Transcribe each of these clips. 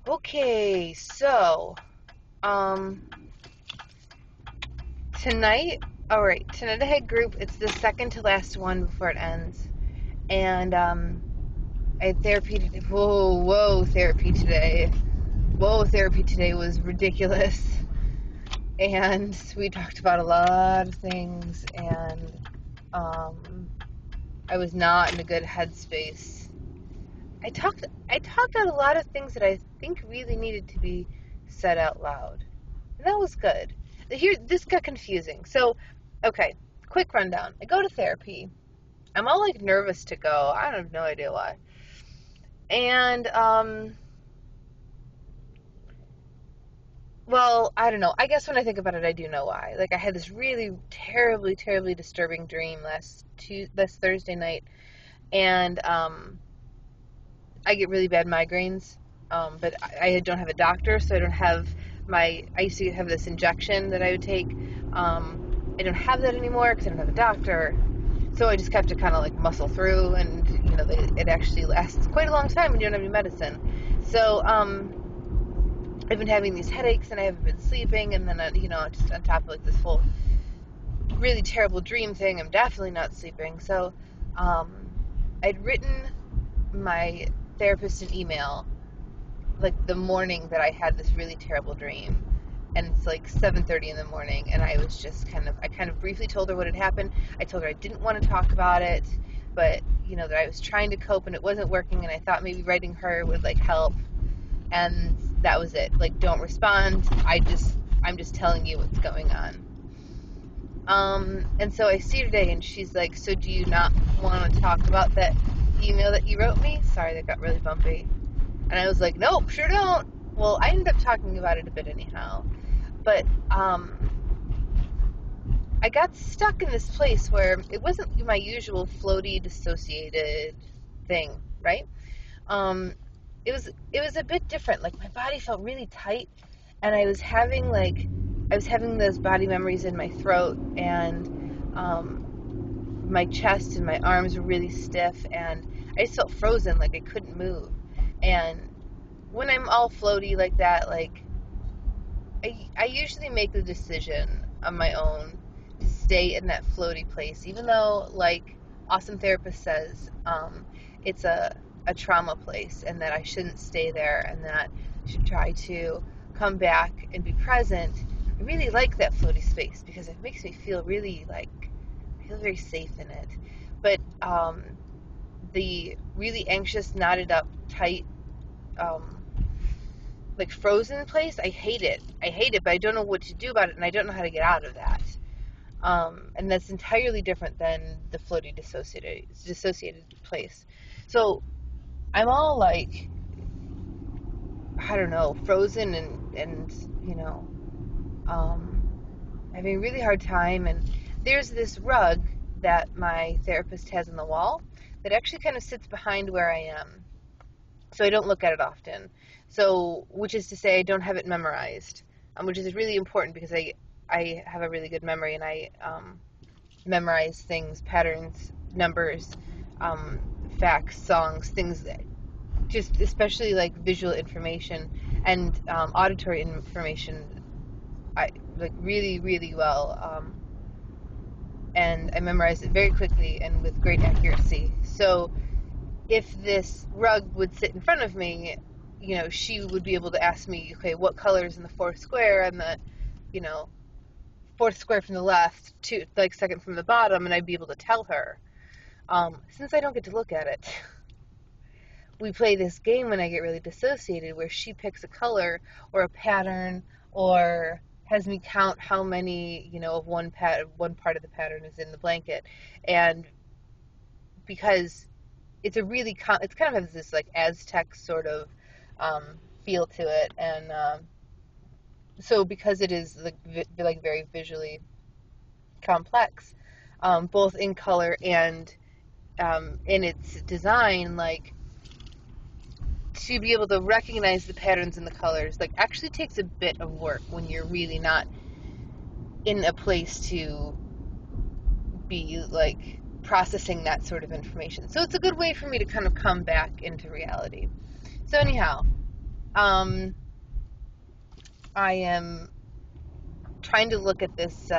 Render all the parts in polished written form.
Okay, so, um, tonight, alright, tonight I had group. It's the second to last one before it ends. And, I had therapy today. Whoa, therapy today. Whoa, therapy today was ridiculous. And we talked about a lot of things, and, I was not in a good headspace. I talked out a lot of things that I think really needed to be said out loud. And that was good. Here, this got confusing. So, okay, quick rundown. I go to therapy. I'm all like nervous to go. I have no idea why. And, well, I don't know. I guess when I think about it, I do know why. Like, I had this really terribly, terribly disturbing dream last Thursday night, and I get really bad migraines, but I don't have a doctor, so I don't have I used to have this injection that I would take. I don't have that anymore because I don't have a doctor, so I just have to kind of like muscle through, and it actually lasts quite a long time when you don't have any medicine. So I've been having these headaches, and I haven't been sleeping, and then just on top of like this whole really terrible dream thing, I'm definitely not sleeping. So I'd written my therapist an email like the morning that I had this really terrible dream, and it's like 7:30 in the morning, and I was just I kind of briefly told her what had happened. I told her I didn't want to talk about it, but that I was trying to cope and it wasn't working, and I thought maybe writing her would like help, and that was it. Like, don't respond. I'm just telling you what's going on. And so I see her today, and she's like, so do you not want to talk about that email that you wrote me? Sorry, that got really bumpy. And I was like, nope, sure don't. Well, I ended up talking about it a bit anyhow. But I got stuck in this place where it wasn't my usual floaty, dissociated thing, right? It was a bit different. Like, my body felt really tight, and I was having those body memories in my throat, and my chest and my arms were really stiff, and I just felt frozen, like I couldn't move. And when I'm all floaty like that, like I usually make the decision on my own to stay in that floaty place, even though, like Awesome Therapist says, it's a trauma place, and that I shouldn't stay there, and that I should try to come back and be present. I really like that floaty space because it makes me feel really I feel very safe in it. But the really anxious, knotted up, tight, like frozen place, I hate it. But I don't know what to do about it, and I don't know how to get out of that. And that's entirely different than the floaty dissociated place. So I'm all like, I don't know, frozen and having a really hard time. And there's this rug that my therapist has on the wall that actually kind of sits behind where I am, so I don't look at it often. So, which is to say, I don't have it memorized, which is really important because I have a really good memory, and I memorize things, patterns, numbers, facts, songs, things that just especially like visual information and auditory information. I like really, really well, and I memorize it very quickly and with great accuracy. So if this rug would sit in front of me, she would be able to ask me, okay, what color is in the fourth square, and the, fourth square from the left to like second from the bottom, and I'd be able to tell her. Since I don't get to look at it, we play this game when I get really dissociated, where she picks a color or a pattern, or has me count how many, of one part of the pattern is in the blanket, and because it's it kind of has this like Aztec sort of feel to it, and so because it is like very visually complex, both in color and in its design, like to be able to recognize the patterns in the colors, like actually takes a bit of work when you're really not in a place to be like processing that sort of information. So it's a good way for me to kind of come back into reality. So anyhow, Um, I am trying to look at this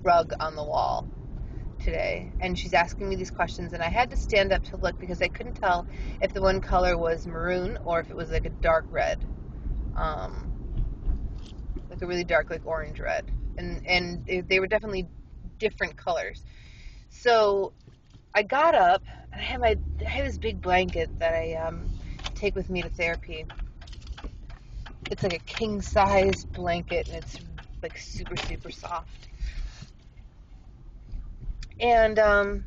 rug on the wall today, and she's asking me these questions, and I had to stand up to look because I couldn't tell if the one color was maroon or if it was like a dark red, um, like a really dark, like orange red, and they were definitely different colors. So I got up, and I had this big blanket that I take with me to therapy. It's like a king size blanket, and it's like super super soft. And I'm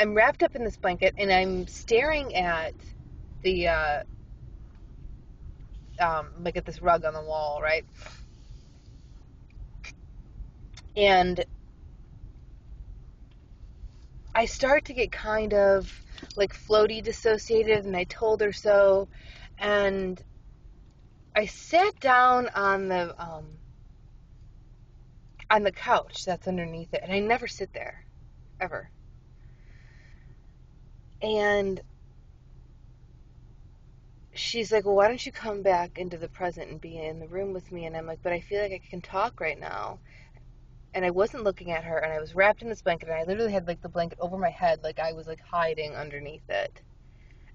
wrapped up in this blanket, and I'm staring at the like at this rug on the wall, right? And I start to get kind of like floaty dissociated, and I told her so. And I sat down on the couch that's underneath it, and I never sit there ever. And she's like, "Well, why don't you come back into the present and be in the room with me?" And I'm like, "But I feel like I can talk right now." And I wasn't looking at her, and I was wrapped in this blanket, and I literally had like the blanket over my head, like I was like hiding underneath it.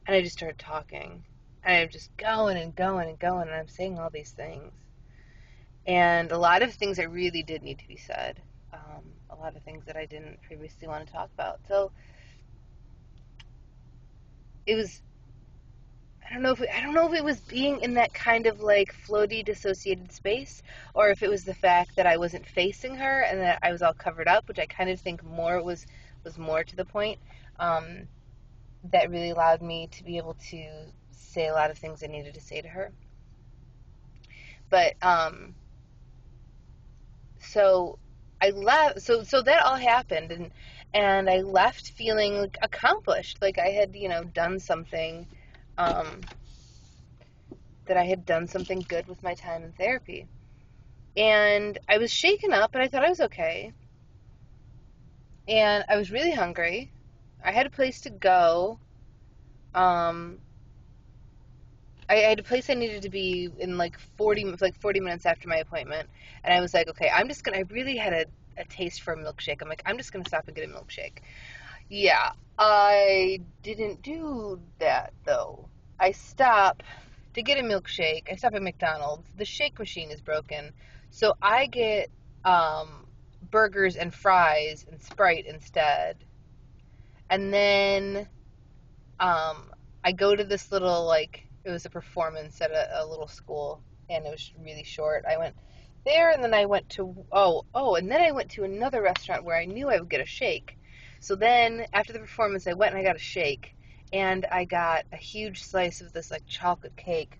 And I just started talking, and I'm just going and going and going, and I'm saying all these things, and a lot of things that really did need to be said, a lot of things that I didn't previously want to talk about. So it was, I don't know if it was being in that kind of like floaty dissociated space, or if it was the fact that I wasn't facing her and that I was all covered up, which I kind of think more was more to the point. Um, that really allowed me to be able to say a lot of things I needed to say to her. But so I left. So that all happened, and I left feeling like accomplished, like I had done something, um, that I had done something good with my time in therapy. And I was shaken up, but I thought I was okay. And I was really hungry. I had a place to go. Um, I had a place I needed to be in like 40 minutes after my appointment, and I was like, okay, I'm just gonna. I really had a taste for a milkshake. I'm like, I'm just gonna stop and get a milkshake. Yeah, I didn't do that though. I stop to get a milkshake. I stop at McDonald's. The shake machine is broken, so I get burgers and fries and Sprite instead. And then um, I go to this little, like, it was a performance at a little school, and it was really short. I went there, and then I went to, and then I went to another restaurant where I knew I would get a shake. So then, after the performance, I went and I got a shake, and I got a huge slice of this, like, chocolate cake.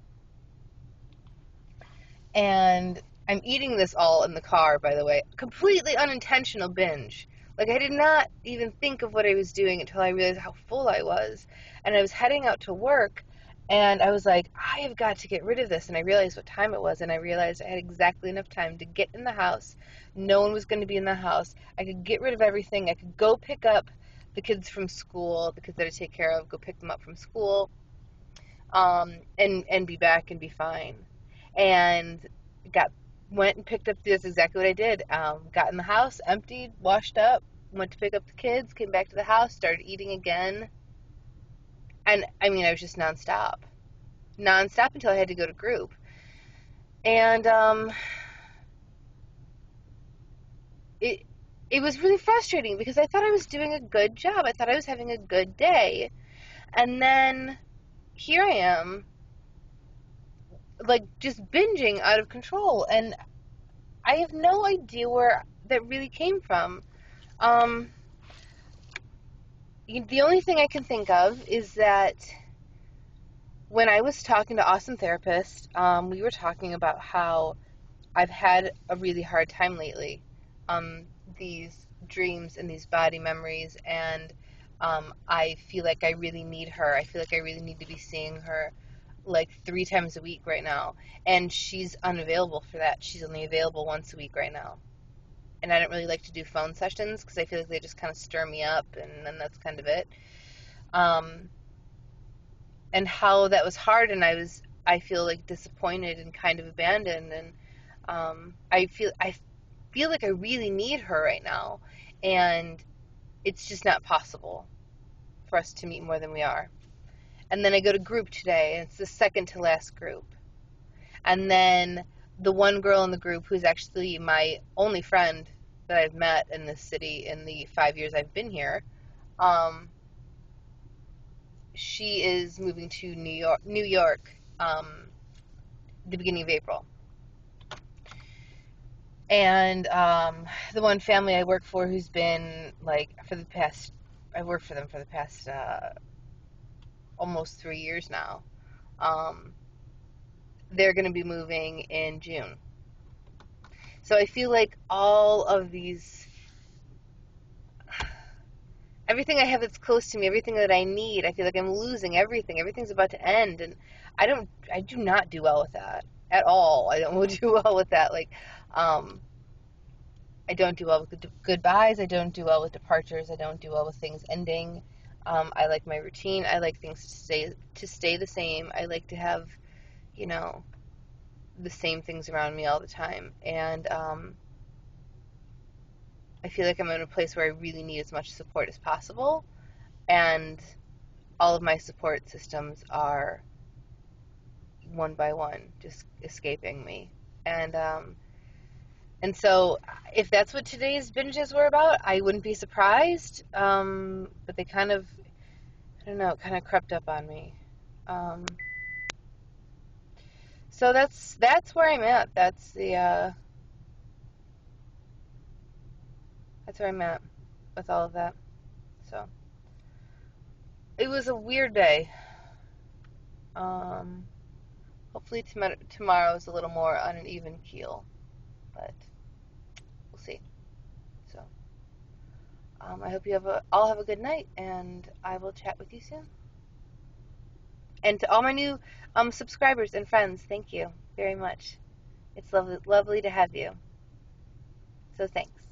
And I'm eating this all in the car, by the way. Completely unintentional binge. Like, I did not even think of what I was doing until I realized how full I was. And I was heading out to work, and I was like, I have got to get rid of this. And I realized what time it was, and I realized I had exactly enough time to get in the house. No one was going to be in the house. I could get rid of everything. I could go pick up the kids from school, the kids that I take care of, go pick them up from school, and be back and be fine. And got went and picked up this exactly what I did. Got in the house, emptied, washed up, went to pick up the kids, came back to the house, started eating again, and I mean I was just nonstop until I had to go to group. And it it was really frustrating because I thought I was doing a good job. I thought I was having a good day, and then here I am, like just binging out of control, and I have no idea where that really came from. Um, the only thing I can think of is that when I was talking to Awesome Therapist, we were talking about how I've had a really hard time lately. These dreams and these body memories, and I feel like I really need her. I feel like I really need to be seeing her like 3 times a week right now. And she's unavailable for that. She's only available once a week right now. And I don't really like to do phone sessions because I feel like they just kind of stir me up, and then that's kind of it. Um, and how that was hard, and I feel like disappointed and kind of abandoned, and I feel like I really need her right now, and it's just not possible for us to meet more than we are. And then I go to group today, and it's the second to last group. And then the one girl in the group who's actually my only friend that I've met in this city in the 5 years I've been here, um, she is moving to New York, the beginning of April. And the one family I work for who's been like I've worked for them for the past almost 3 years now. Um, they're going to be moving in June. So I feel like all of these, everything I have that's close to me, everything that I need, I feel like I'm losing everything. Everything's about to end, and I do not do well with that at all. I don't do well with that. Like, um, I don't do well with goodbyes. I don't do well with departures. I don't do well with things ending. I like my routine. I like things to stay the same. I like to have, you know, the same things around me all the time. And I feel like I'm in a place where I really need as much support as possible. And all of my support systems are one by one just escaping me. And so, if that's what today's binges were about, I wouldn't be surprised. But they kind of, I don't know, it kind of crept up on me. Um, so that's where I'm at. That's where I'm at with all of that. So it was a weird day. Um, Hopefully tomorrow's a little more on an even keel, but we'll see. So I hope you all have a good night, and I will chat with you soon. And to all my new subscribers and friends, thank you very much. It's lovely to have you. So thanks.